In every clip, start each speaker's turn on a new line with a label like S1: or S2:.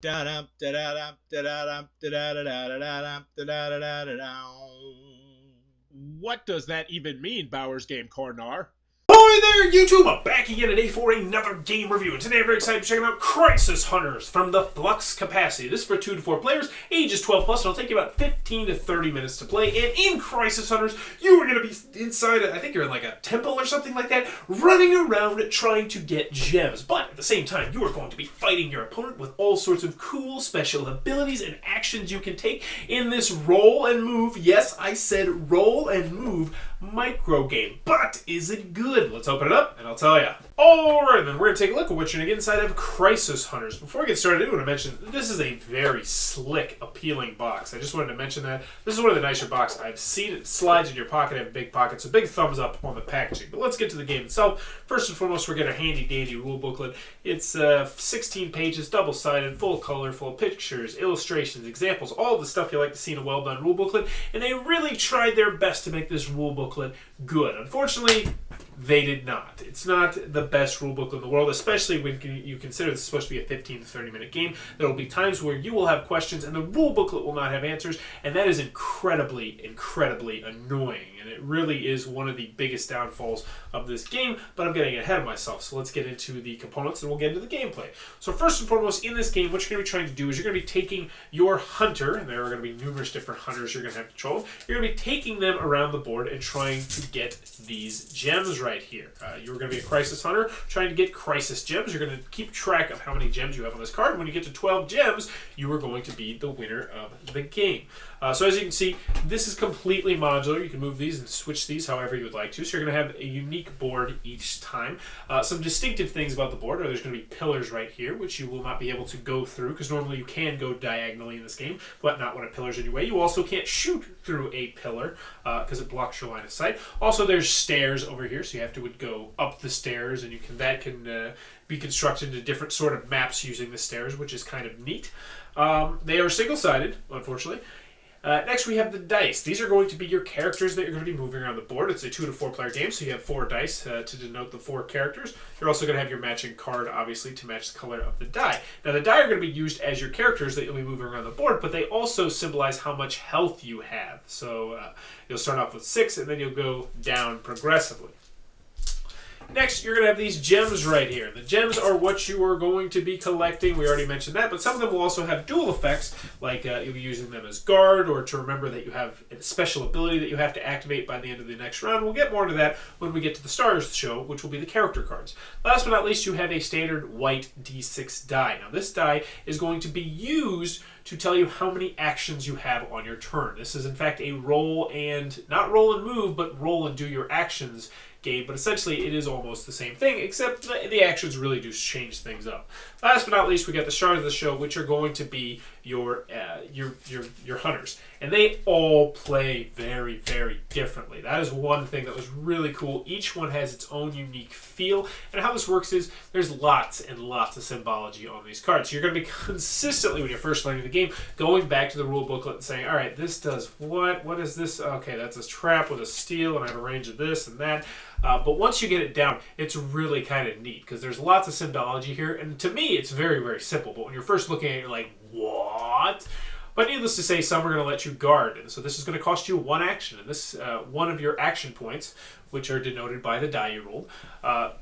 S1: Da-dum, da-da-dum, da-da-dum, da-da-da-da-da-dum, da-da-da-da-da-dum. What does that even mean, Bowers Game Corner?
S2: Hi there, YouTube! I'm back again today for another game review. And today I'm very excited to check out Khrysos Hunters from the Flux Capacity. This is for 2 to 4 players, ages 12 plus, and it'll take you about 15 to 30 minutes to play. And in Khrysos Hunters, you are going to be inside, I think you're in like a temple or something like that, running around trying to get gems. But at the same time, you are going to be fighting your opponent with all sorts of cool special abilities and actions you can take in this roll and move. Yes, I said roll and move micro game. But is it good? Let's open it up and I'll tell you. Alright, then we're going to take a look at what you're going to get inside of Khrysos Hunters. Before we get started, I want to mention this is a very slick, appealing box. I just wanted to mention that. This is one of the nicer boxes I've seen. It slides in your pocket, have a big pocket, so big thumbs up on the packaging. But let's get to the game itself. First and foremost, we're getting a handy dandy rule booklet. It's 16 pages, double-sided, full color, full of pictures, illustrations, examples, all the stuff you like to see in a well-done rule booklet. And they really tried their best to make this rule booklet good. Unfortunately, they did not. It's not the best rule booklet in the world, especially when you consider this is supposed to be a 15 to 30 minute game. There will be times where you will have questions and the rule booklet will not have answers, and that is incredibly, incredibly annoying. And it really is one of the biggest downfalls of this game, but I'm getting ahead of myself. So let's get into the components and we'll get into the gameplay. So first and foremost, in this game, what you're going to be trying to do is you're going to be taking your hunter, and there are going to be numerous different hunters you're going to have control. You're going to be taking them around the board and trying to get these gems right here. You're going to be a Khrysos hunter trying to get Khrysos gems. You're going to keep track of how many gems you have on this card. When you get to 12 gems, you are going to be the winner of the game. So as you can see, this is completely modular. You can move these and switch these however you would like to. So you're going to have a unique board each time. Some distinctive things about the board are there's going to be pillars right here, which you will not be able to go through, because normally you can go diagonally in this game, but not when a pillar's in your way. You also can't shoot through a pillar because it blocks your line of sight. Also, there's stairs over here, so you have to go up the stairs, and that can be constructed into different sort of maps using the stairs, which is kind of neat. They are single-sided, unfortunately. Next, we have the dice. These are going to be your characters that you're going to be moving around the board. It's a 2 to 4 player game, so you have 4 dice to denote the 4 characters. You're also going to have your matching card, obviously, to match the color of the die. Now, the die are going to be used as your characters that you'll be moving around the board, but they also symbolize how much health you have. So you'll start off with 6, and then you'll go down progressively. Next, you're going to have these gems right here. The gems are what you are going to be collecting. We already mentioned that, but some of them will also have dual effects, like you'll be using them as guard, or to remember that you have a special ability that you have to activate by the end of the next round. We'll get more into that when we get to the stars show, which will be the character cards. Last but not least, you have a standard white D6 die. Now, this die is going to be used to tell you how many actions you have on your turn. This is, in fact, a roll and, not roll and move, but roll and do your actions game, but essentially it is almost the same thing, except the actions really do change things up. Last but not least, we got the stars of the show, which are going to be your hunters, and they all play very, very differently. That is one thing that was really cool. Each one has its own unique feel, and how this works is there's lots and lots of symbology on these cards. So you're going to be consistently, when you're first learning the game, going back to the rule booklet and saying, all right, this does what? What is this? Okay, that's a trap with a steal, and I have a range of this and that. But once you get it down, it's really kind of neat, because there's lots of symbology here, and to me, it's very, very simple. But when you're first looking at it, you're like, what? But needless to say, some are going to let you guard, and so this is going to cost you 1 action, and this one of your action points, which are denoted by the die you rolled,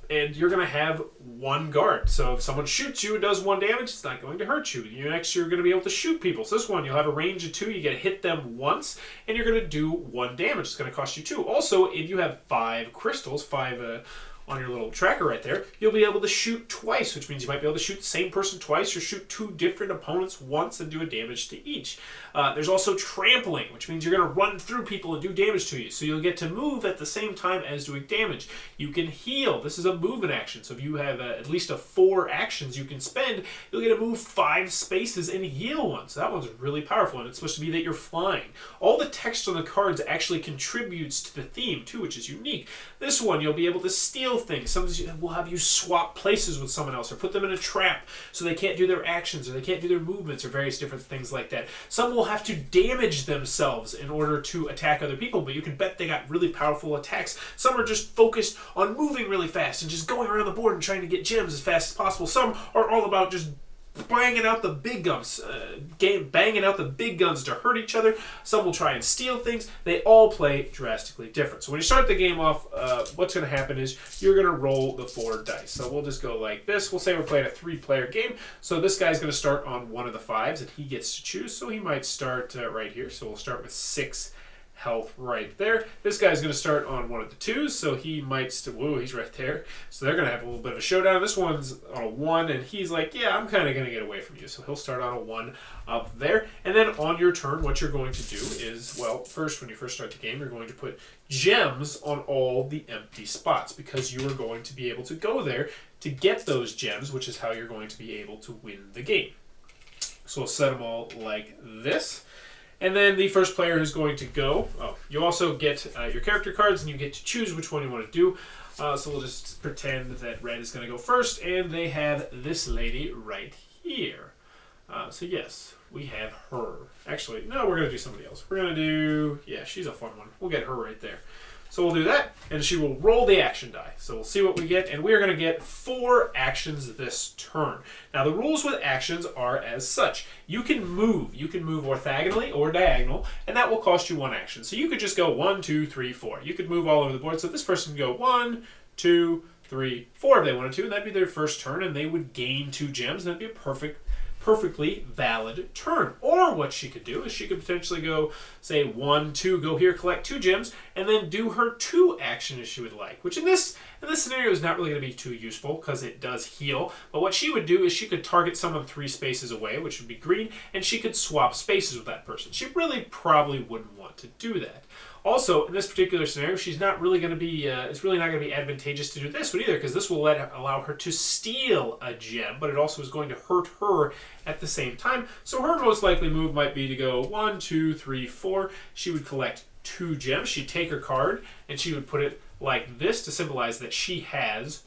S2: and you're going to have 1 guard. So if someone shoots you and does 1 damage, it's not going to hurt you. Next, you're going to be able to shoot people. So this one, you'll have a range of 2. You get to hit them once, and you're going to do 1 damage. It's going to cost you 2. Also, if you have 5 crystals, 5 on your little tracker right there, you'll be able to shoot twice, which means you might be able to shoot the same person twice, or shoot 2 different opponents once and do a damage to each. There's also trampling, which means you're going to run through people and do damage to you, so you'll get to move at the same time as doing damage. You can heal. This is a movement action, so if you have at least 4 actions you can spend, you'll get to move 5 spaces and heal one. So that one's really powerful, and it's supposed to be that you're flying. All the text on the cards actually contributes to the theme, too, which is unique. This one, you'll be able to steal things. Some will have you swap places with someone else, or put them in a trap so they can't do their actions, or they can't do their movements, or various different things like that. Some will have to damage themselves in order to attack other people, but you can bet they got really powerful attacks. Some are just focused on moving really fast and just going around the board and trying to get gems as fast as possible. Some are all about just banging out the big guns, banging out the big guns to hurt each other. Some will try and steal things. They all play drastically different. So when you start the game off, what's going to happen is you're going to roll the 4 dice. So we'll just go like this. We'll say we're playing a 3-player game. So this guy's going to start on one of the 5s, and he gets to choose. So he might start right here. So we'll start with 6 health right there. This guy's going to start on one of the 2s, so he might whoa, he's right there. So they're going to have a little bit of a showdown. This one's on a 1, and he's like, yeah, I'm kind of going to get away from you. So he'll start on a 1 up there. And then on your turn, what you're going to do is, well, first, when you first start the game, you're going to put gems on all the empty spots, because you are going to be able to go there to get those gems, which is how you're going to be able to win the game. So we'll set them all like this. And then the first player who's going to go, you also get your character cards, and you get to choose which one you want to do. So we'll just pretend that red is going to go first, and they have this lady right here. So yes, we have her. Actually, no, we're going to do somebody else. We're going to do, yeah, she's a fun one. We'll get her right there. So we'll do that, and she will roll the action die. So we'll see what we get, and we're going to get 4 actions this turn. Now, the rules with actions are as such. You can move. You can move orthogonally or diagonal, and that will cost you 1 action. So you could just go 1, 2, 3, 4. You could move all over the board. So this person can go 1, 2, 3, 4 if they wanted to, and that'd be their first turn, and they would gain 2 gems, and that'd be a perfectly valid turn. Or what she could do is she could potentially go, say, 1, 2, go here, collect 2 gems, and then do her 2 action as she would like, which in this scenario is not really going to be too useful because it does heal. But what she would do is she could target someone 3 spaces away, which would be green, and she could swap spaces with that person. She really probably wouldn't want to do that. Also, in this particular scenario, she's not really going to be, it's really not going to be advantageous to do this one either, because this will allow her to steal a gem, but it also is going to hurt her at the same time. So her most likely move might be to go 1, 2, 3, 4. She would collect 2 gems. She'd take her card, and she would put it like this to symbolize that she has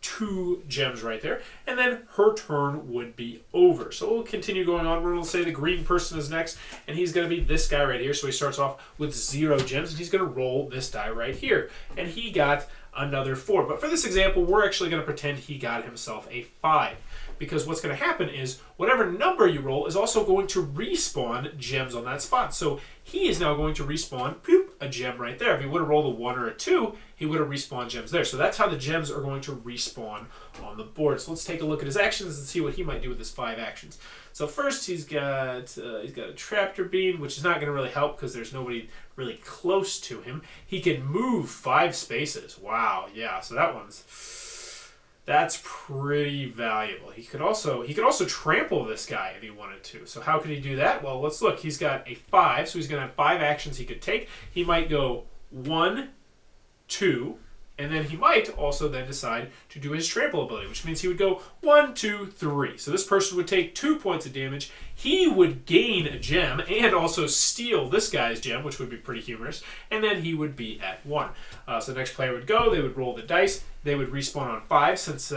S2: 2 gems right there, and then her turn would be over. So we'll continue going on. We're going to say the green person is next, and he's going to be this guy right here. So he starts off with 0 gems, and he's going to roll this die right here, and he got another 4. But for this example, we're actually going to pretend he got himself a 5, because what's going to happen is whatever number you roll is also going to respawn gems on that spot. So he is now going to respawn a gem right there. If he would have rolled a 1 or a 2, he would have respawned gems there. So that's how the gems are going to respawn on the board. So let's take a look at his actions and see what he might do with his 5 actions. So first he's got a tractor beam, which is not going to really help because there's nobody really close to him. He can move 5 spaces. Wow, yeah. So that's pretty valuable. He could also trample this guy if he wanted to. So how could he do that? Well, let's look. He's got a 5, so he's going to have 5 actions he could take. He might go 1, 2, and then he might also then decide to do his trample ability, which means he would go 1, 2, 3. So this person would take 2 points of damage. He would gain a gem and also steal this guy's gem, which would be pretty humorous, and then he would be at 1. So the next player would go. They would roll the dice. They would respawn on 5 since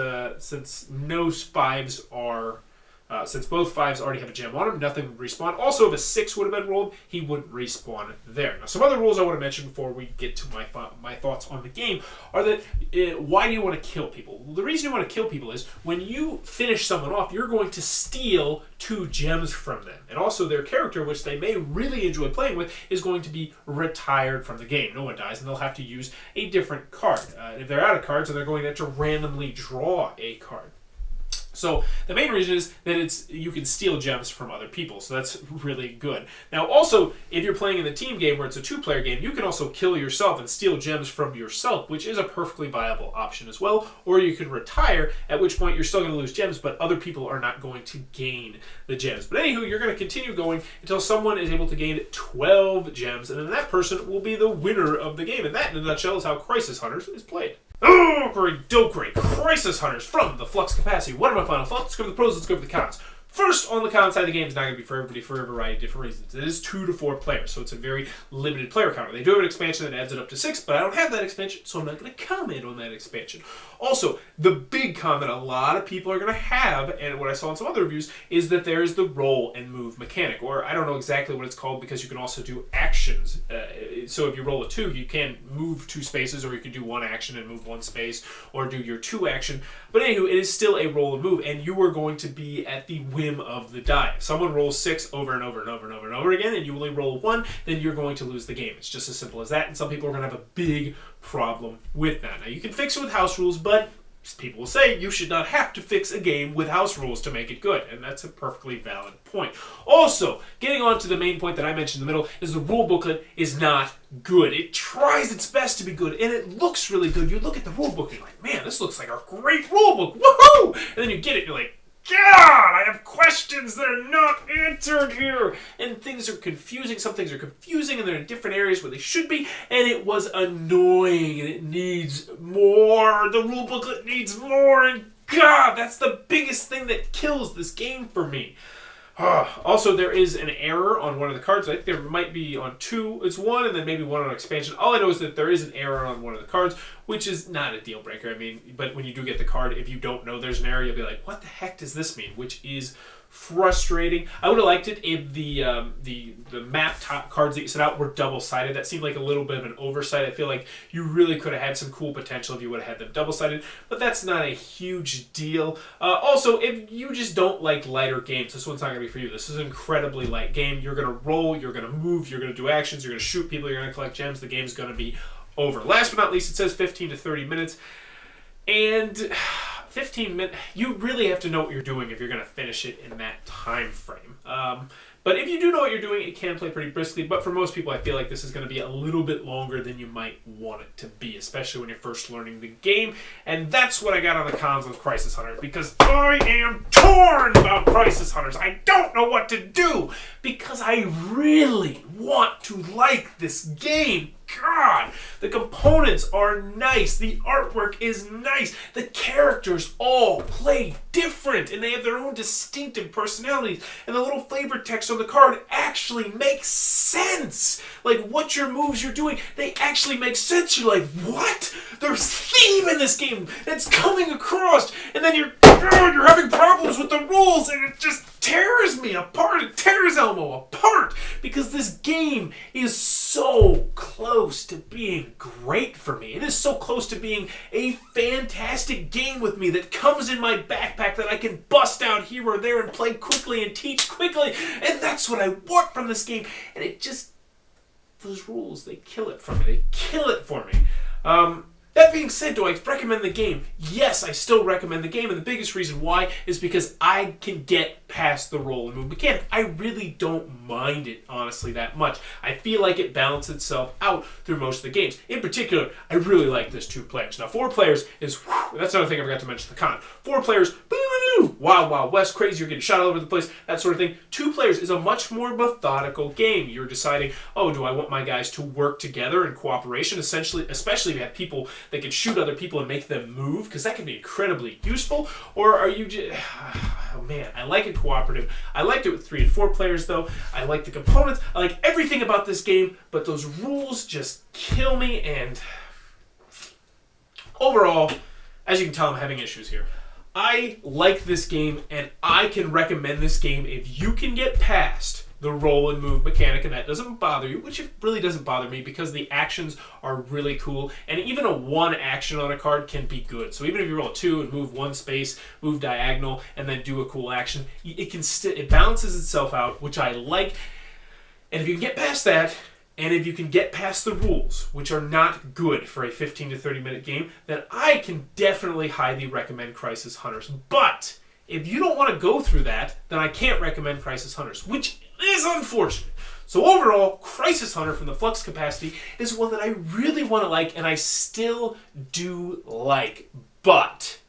S2: both 5s already have a gem on them, nothing would respawn. Also, if a 6 would have been rolled, he wouldn't respawn there. Now, some other rules I want to mention before we get to my thoughts on the game are that why do you want to kill people? Well, the reason you want to kill people is when you finish someone off, you're going to steal 2 gems from them. And also their character, which they may really enjoy playing with, is going to be retired from the game. No one dies, and they'll have to use a different card. If they're out of cards, then they're going to have to randomly draw a card. So the main reason is that you can steal gems from other people, so that's really good. Now also, if you're playing in the team game where it's a 2-player game, you can also kill yourself and steal gems from yourself, which is a perfectly viable option as well. Or you can retire, at which point you're still going to lose gems, but other people are not going to gain the gems. But anywho, you're going to continue going until someone is able to gain 12 gems, and then that person will be the winner of the game. And that, in a nutshell, is how Khrysos Hunters is played. Oh, great, Khrysos Hunters from the Flux Capacity. What are my final thoughts? Let's go over the pros, let's go over the cons. First, on the con side, the game is not going to be for everybody for a variety of different reasons. It is 2 to 4 players, so it's a very limited player counter. They do have an expansion that adds it up to 6, but I don't have that expansion, so I'm not going to comment on that expansion. Also, the big con that a lot of people are going to have, and what I saw in some other reviews, is that there is the roll and move mechanic, or I don't know exactly what it's called because you can also do actions. So if you roll a 2, you can move 2 spaces, or you can do 1 action and move 1 space, or do your 2 action. But anywho, it is still a roll and move, and you are going to be at the whim of the die. If someone rolls 6 over and over and over and over and over again, and you only roll 1, then you're going to lose the game. It's just as simple as that, and some people are going to have a big problem with that. Now, you can fix it with house rules, but people will say you should not have to fix a game with house rules to make it good, and that's a perfectly valid point. Also, getting on to the main point that I mentioned in the middle, is the rule booklet is not good. It tries its best to be good, and it looks really good. You look at the rule book, and you're like, man, this looks like a great rule book, woohoo! And then you get it, and you're like, God, I have questions that are not answered here. And things are confusing. Some things are confusing and they're in different areas where they should be. And it was annoying and it needs more. The rule booklet needs more. And God, that's the biggest thing that kills this game for me. Also, there is an error on one of the cards. I think there might be on 2. It's 1 and then maybe 1 on expansion. All I know is that there is an error on one of the cards, which is not a deal breaker. I mean, but when you do get the card, if you don't know there's an error, you'll be like, what the heck does this mean? Which is frustrating. I would have liked it if the map top cards that you set out were double-sided. That seemed like a little bit of an oversight. I feel like you really could have had some cool potential if you would have had them double-sided, but that's not a huge deal. Also, if you just don't like lighter games, this one's not going to be for you. This is an incredibly light game. You're going to roll, you're going to move, you're going to do actions, you're going to shoot people, you're going to collect gems. The game's going to be over. Last but not least, it says 15 to 30 minutes, and 15 minutes, you really have to know what you're doing if you're going to finish it in that time frame. But if you do know what you're doing, it can play pretty briskly. But for most people, I feel like this is going to be a little bit longer than you might want it to be, especially when you're first learning the game. And that's what I got on the cons with Khrysos Hunters, because I am torn about Khrysos Hunters. I don't know what to do, because I really want to like this game. God, the components are nice. The artwork is nice. The characters all play different, and they have their own distinctive personalities. And the little flavor text on the card actually makes sense. Like, what your moves you're doing, they actually make sense. You're like, what? There's theme in this game that's coming across, and then you're having problems with the rules, and it just tears me apart. It tears Elmo apart, because this game is so close to being great for me. It is so close to being a fantastic game with me that comes in my backpack that I can bust out here or there and play quickly and teach quickly, and that's what I want from this game. And it just, those rules, they kill it for me. They kill it for me. That being said, do I recommend the game? Yes, I still recommend the game, and the biggest reason why is because I can get past the roll and move mechanic. I really don't mind it, honestly, that much. I feel like it balances itself out through most of the games. In particular, I really like this 2 players. Now, 4 players is, that's another thing I forgot to mention, the con. 4 players, wild, wild west, crazy, you're getting shot all over the place, that sort of thing. 2 players is a much more methodical game. You're deciding, oh, do I want my guys to work together in cooperation, essentially, especially if you have people that can shoot other people and make them move, because that can be incredibly useful, or are you just, oh man, I like it cooperative. I liked it with 3 and 4 players though. I like the components, I like everything about this game, but those rules just kill me, and overall, as you can tell, I'm having issues here. I like this game, and I can recommend this game if you can get past the roll and move mechanic, and that doesn't bother you, which it really doesn't bother me, because the actions are really cool, and even a 1 action on a card can be good. So even if you roll a 2 and move 1 space, move diagonal, and then do a cool action, it balances itself out, which I like. And if you can get past that, and if you can get past the rules, which are not good for a 15 to 30 minute game, then I can definitely highly recommend Khrysos Hunters. But if you don't want to go through that, then I can't recommend Khrysos Hunters, which is unfortunate. So overall, Khrysos Hunter from the Flux Capacity is one that I really want to like, and I still do like, but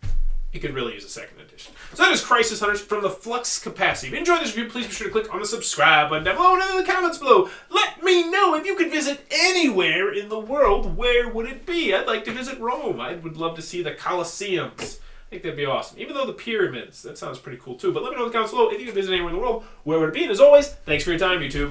S2: it could really use a 2nd edition. So that is Khrysos Hunters from the Flux Capacity. If you enjoyed this review, please be sure to click on the subscribe button down below and in the comments below. Let me know if you could visit anywhere in the world, where would it be? I'd like to visit Rome. I would love to see the Colosseums. think that'd be awesome. Even though the pyramids, that sounds pretty cool too. But let me know in the comments below if you could visit anywhere in the world, where would it be? And as always, thanks for your time, YouTube.